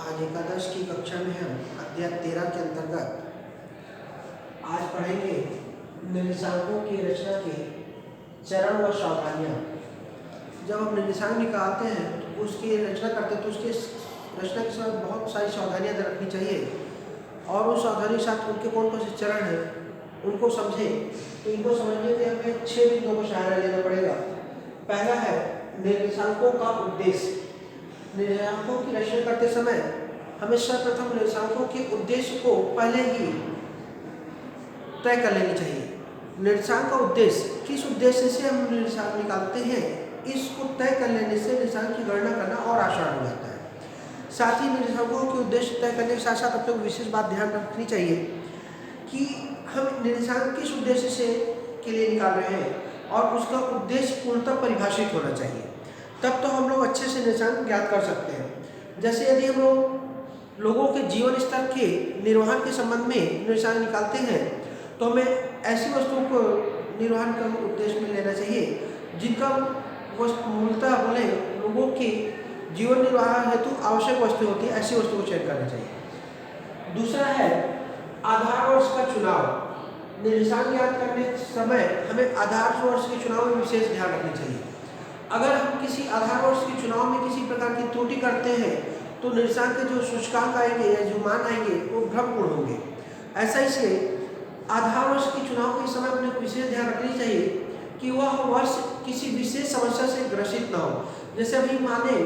आज एकादश की कक्षा में हम अध्याय 13 के अंतर्गत आज पढ़ेंगे निर्देशांकों की रचना के चरण व सावधानियाँ। जब हम निर्देशांक निकालते हैं तो उसकी रचना करते हैं तो उसके रचना के साथ बहुत सारी सावधानियाँ रखनी चाहिए और उस सावधानी के साथ उनके कौन कौन से चरण हैं उनको समझें। तो इनको समझने के लिए हमें 6 बिंदुओं का सहारा लेना पड़ेगा। पहला है निर्देशांकों का उद्देश्य। निर्देशांकों की रचना करते समय हमें सर्वप्रथम निर्देशांकों के उद्देश्य को पहले ही तय कर लेनी चाहिए। निर्देशांक का उद्देश्य, किस उद्देश्य से हम निर्देशांक निकालते हैं, इसको तय कर लेने से निर्देशांक की गणना करना और आसान हो जाता है। साथ ही निर्देशांकों के उद्देश्य तय करने के साथ साथ अपने को विशेष बात ध्यान रखनी चाहिए कि हम निर्देशांक किस उद्देश्य से के लिए निकाल रहे हैं और उसका उद्देश्य पूर्णतः परिभाषित होना चाहिए। तब तो हम लोग अच्छे से निर्देशांक ज्ञात कर सकते हैं। जैसे यदि हम लोगों के जीवन स्तर के निर्वहन के संबंध में निर्देशांक निकालते हैं तो हमें ऐसी वस्तुओं को निर्वहन का उद्देश्य में लेना चाहिए जिनका मूलतः बोले लोगों के जीवन निर्वाह हेतु आवश्यक वस्तु होती है, ऐसी वस्तु को चयन करना चाहिए। दूसरा है आधार वर्ष का चुनाव। निर्देशांक ज्ञात करने समय हमें आधार वर्ष के चुनाव में विशेष ध्यान रखना चाहिए। अगर हम किसी आधार वर्ष के चुनाव में किसी प्रकार की त्रुटि करते हैं तो निर्देशांक के जो सूचकांक आएंगे या जो मान आएंगे वो भ्रमपूर्ण होंगे। ऐसा इसलिए आधार वर्ष के चुनाव के समय अपने को विशेष ध्यान रखनी चाहिए कि वह वर्ष किसी विशेष समस्या से ग्रसित न हो। जैसे अभी माने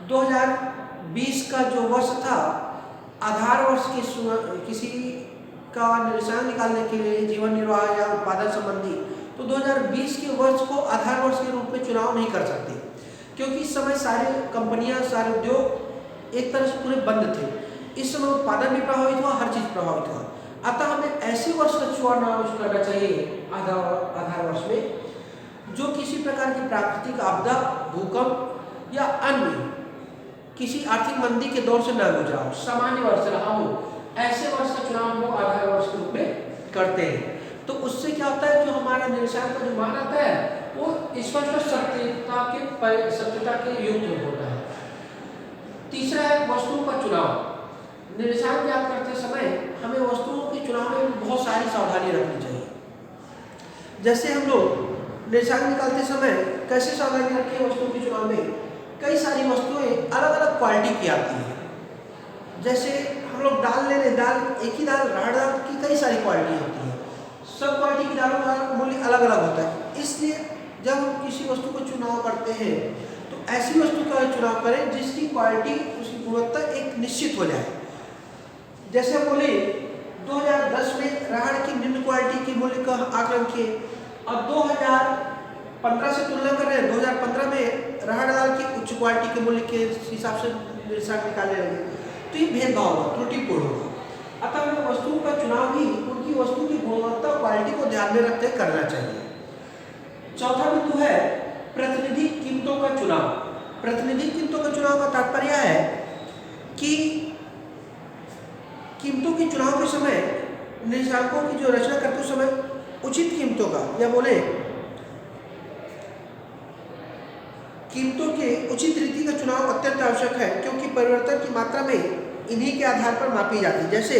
2020 का जो वर्ष था, आधार वर्ष के किसी का निर्देशांक निकालने के लिए जीवन निर्वाह या उत्पादन संबंधी, तो 2020 के वर्ष को आधार वर्ष के रूप में चुनाव नहीं कर सकते क्योंकि इस समय सारे कंपनियां, सारे उद्योग एक तरह से पूरे बंद थे। इस समय उत्पादन भी प्रभावित हुआ, हर चीज़ प्रभावित हुआ। अतः हमें ऐसे वर्ष का चुनाव करना चाहिए आधार वर्ष में जो किसी प्रकार की प्राकृतिक आपदा, भूकंप या अन्य किसी आर्थिक मंदी के दौर से न गुजरा हो, सामान्य वर्ष रहा हो। ऐसे वर्ष का चुनाव हम लोग आधार वर्ष के रूप में करते हैं। तो उससे क्या होता है, जो हमारा निर्देशांक का जो मान आता है वो स्पष्ट सत्यता के युक्त होता है। तीसरा है वस्तुओं का चुनाव। निर्देशांक ज्ञात करते समय हमें वस्तुओं के चुनाव में बहुत सारी सावधानी रखनी चाहिए। जैसे हम लोग निर्देशांक निकालते समय कैसे सावधानी रखें वस्तुओं के चुनाव में, कई सारी वस्तुएं अलग अलग क्वालिटी की आती हैं। जैसे हम लोग दाल ले लें, दाल एक ही दाल, राहड़ दाल की कई सारी क्वालिटी होती है। सब क्वालिटी की दालों का मूल्य अलग अलग होता है। इसलिए जब हम किसी वस्तु को चुनाव करते हैं तो ऐसी वस्तु का चुनाव करें जिसकी क्वालिटी, उसकी गुणवत्ता एक निश्चित हो जाए। जैसे हम बोले 2010 में राहड़ की निम्न क्वालिटी के मूल्य का आकलन किए और 2015 से तुलना कर रहे हैं, 2015 में राहड़ दाल की उच्च क्वालिटी के मूल्य के हिसाब से निर्देशांक निकालने लगे, तो ये भेदभाव होगा, त्रुटिपूर्ण होगा। अतः हमें वस्तुओं का चुनाव भी उनकी वस्तु की गुणवत्ता और क्वालिटी को ध्यान में रखते करना चाहिए। चौथा बिंदु है प्रतिनिधि कीमतों का चुनाव। प्रतिनिधि कीमतों का चुनाव का तात्पर्य है कि कीमतों के चुनाव के समय निर्देशांकों की जो रचना करते समय उचित कीमतों का या बोले कीमतों के उचित रीति का चुनाव अत्यंत आवश्यक है क्योंकि परिवर्तन की मात्रा में इन्हीं के आधार पर मापी जाती है। जैसे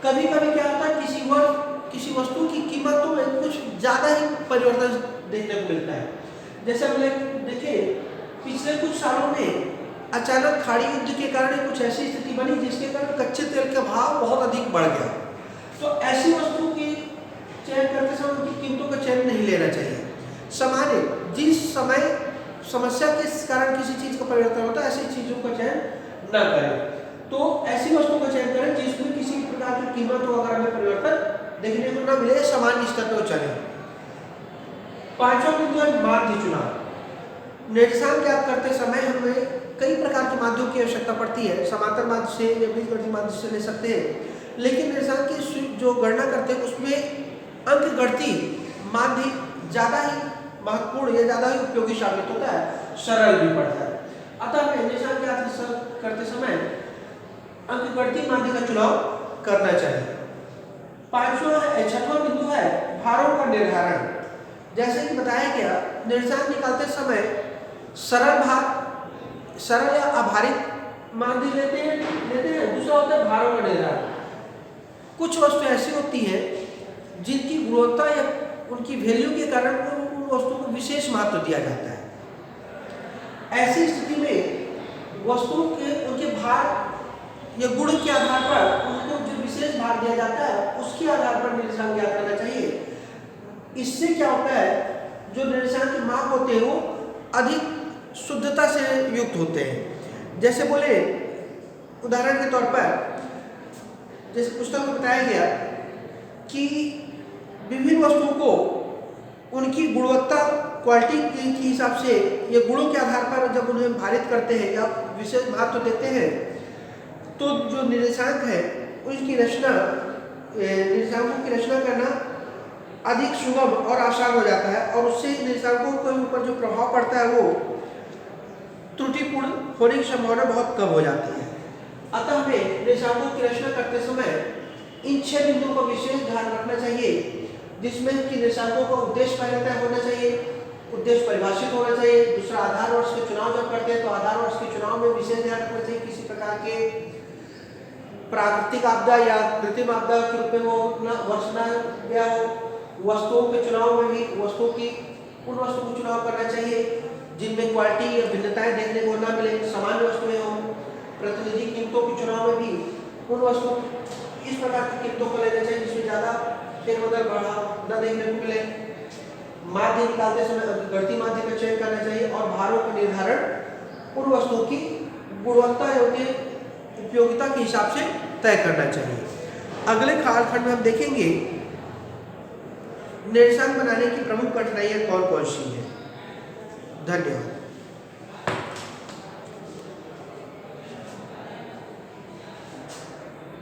कभी कभी क्या होता है, किसी वस्तु की कीमतों में कुछ ज़्यादा ही परिवर्तन देखने को मिलता है। जैसे हमने देखे पिछले कुछ सालों में अचानक खाड़ी युद्ध के कारण कुछ ऐसी स्थिति बनी जिसके कारण कच्चे तेल का भाव बहुत अधिक बढ़ गया। तो ऐसी वस्तु की चयन करते समय उनकी कीमतों का चयन नहीं लेना चाहिए। सामान्य जिस समय समस्या के कारण किसी चीज़ का परिवर्तन होता है ऐसी चीज़ों का चयन न करें। तो ऐसी वस्तु का चयन करें जिसमें किसी प्रकार की कीमत वगैरह में परिवर्तन देखने को न मिले, सामान्य स्तर पर चले। पांचवा बिंदु है माध्य चुनाव। निर्देशांक ज्ञात करते समय हमें कई प्रकार के माध्यों की आवश्यकता पड़ती है। समांतर माध्य से या बीजगणितीय माध्य से ले सकते हैं, लेकिन निर्देशांक की जो गणना करते हैं उसमें अंक गणितीय माध्य ज़्यादा ही महत्वपूर्ण या ज़्यादा ही उपयोगी साबित होता है, सरल भी पड़ता है। अतः हमें निर्देशांक ज्ञात करते समय अंक गणितीय माध्य का चुनाव करना चाहिए। छठवां बिंदु है भारों का निर्धारण। जैसे कि बताया गया, निर्देशांक निकालते समय सरल भार, सरल या आभारित मानदेय लेते हैं। दूसरा होता है भारों का निर्धारण। कुछ वस्तु ऐसी होती है जिनकी गुणवत्ता या उनकी वैल्यू के कारण उन वस्तुओं को विशेष महत्व दिया जाता है। ऐसी स्थिति में वस्तुओं के उनके भार या गुण के आधार पर उनको जो विशेष भार दिया जाता है उसके आधार पर निर्देशांक ज्ञात करना चाहिए। इससे क्या होता है, जो निर्देशांक के माप होते हैं वो अधिक शुद्धता से युक्त होते हैं। जैसे बोले उदाहरण के तौर पर, जैसे पुस्तक में बताया गया कि विभिन्न वस्तुओं को उनकी गुणवत्ता क्वालिटी के हिसाब से या गुणों के आधार पर जब उन्हें भारित करते हैं या विशेष महत्व देते हैं तो जो निर्देशांक है उसकी रचना, निर्देशांकों की रचना करना अधिक सुगम और आसान हो जाता है और उससे निर्देशांकों के ऊपर जो प्रभाव पड़ता है वो त्रुटिपूर्ण होने की संभावना बहुत कम हो जाती है। अतः हमें निर्देशांकों की रचना करते समय इन 6 बिंदुओं का विशेष ध्यान रखना चाहिए, जिसमें कि निर्देशांकों का उद्देश्य पहले तय होना चाहिए, उद्देश्य परिभाषित होना चाहिए। दूसरा, आधार वर्ष के चुनाव जब करते हैं तो आधार वर्ष के चुनाव में विशेष ध्यान रखना चाहिए। किसी प्रकार के प्राकृतिक आपदा या कृत्रिम आपदा के रूप में वो वर्ष न गया हो। वस्तुओं के चुनाव में भी उन वस्तुओं को चुनाव करना चाहिए जिनमें क्वालिटी या भिन्नताएं देखने को न मिले, सामान्य वस्तुएं हों। प्रतिनिधि कीमतों के चुनाव में भी उन वस्तुओं इस प्रकार की कीमतों को लेना चाहिए जिसमें ज़्यादा फेरबदल बढ़ाव न देखने को मिले। माध्य निकालते समय बढ़ती माध्य का चयन करना चाहिए और भारों का निर्धारण उन वस्तुओं की गुणवत्ता या उनकी उपयोगिता के हिसाब से तय करना चाहिए। अगले कालखंड में हम देखेंगे निर्देशांक बनाने की प्रमुख कठिनाइयाँ कौन कौन सी हैं। धन्यवाद।